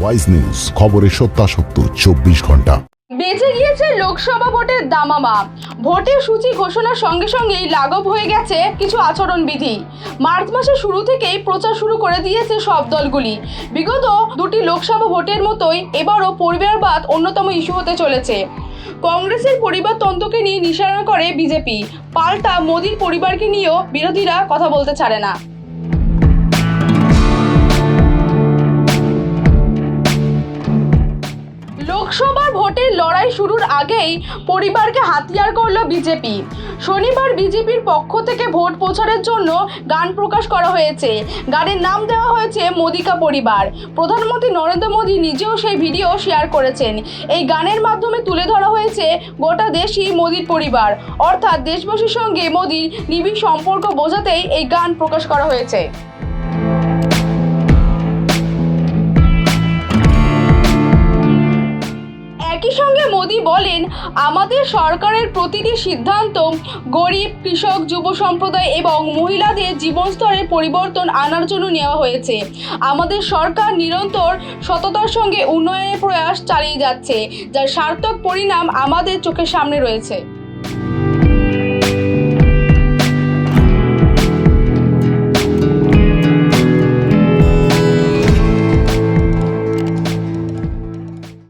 Wise news, খবরের সত্যাসত্য 24 ঘন্টা। বেঁচে গিয়েছে লোকসভা ভোটের দামামা। ভোটের সূচি ঘোষণার সঙ্গে সঙ্গেই লাগব হয়ে গেছে কিছু আচরণবিধি। মার্চ মাসের শুরু থেকেই প্রচার শুরু করে দিয়েছে সব দলগুলি। বিগত দুটি লোকসভা ভোটের মতোই এবারও পরিবারবাদ অন্যতম ইস্যু হতে চলেছে। কংগ্রেসের পরিবারতন্ত্রকে নিয়ে নিশানা করে বিজেপি, পাল্টা মোদির পরিবারকে নিয়েও বিরোধীরা কথা বলতে ছাড়ে না। লোকসভার ভোটের লড়াই শুরুর আগেই পরিবারকে হাতিয়ার করল বিজেপি। শনিবার বিজেপির পক্ষ থেকে ভোট প্রচারের জন্য গান প্রকাশ করা হয়েছে। গানের নাম দেওয়া হয়েছে মোদিকা পরিবার। প্রধানমন্ত্রী নরেন্দ্র মোদী নিজেও সেই ভিডিও শেয়ার করেছেন। এই গানের মাধ্যমে তুলে ধরা হয়েছে গোটা দেশই মোদির পরিবার, অর্থাৎ দেশবাসীর সঙ্গে মোদির নিবিড় সম্পর্ক বোঝাতেই এই গান প্রকাশ করা হয়েছে। একই সঙ্গে মোদি বলেন, আমাদের সরকারের প্রতিটি সিদ্ধান্ত গরিব, কৃষক, যুব সম্প্রদায় এবং মহিলাদের জীবনস্তরে পরিবর্তন আনার জন্য নেওয়া হয়েছে। আমাদের সরকার নিরন্তর সততার সঙ্গে উন্নয়নের প্রয়াস চালিয়ে যাচ্ছে, যার সার্থক পরিণাম আমাদের চোখের সামনে রয়েছে।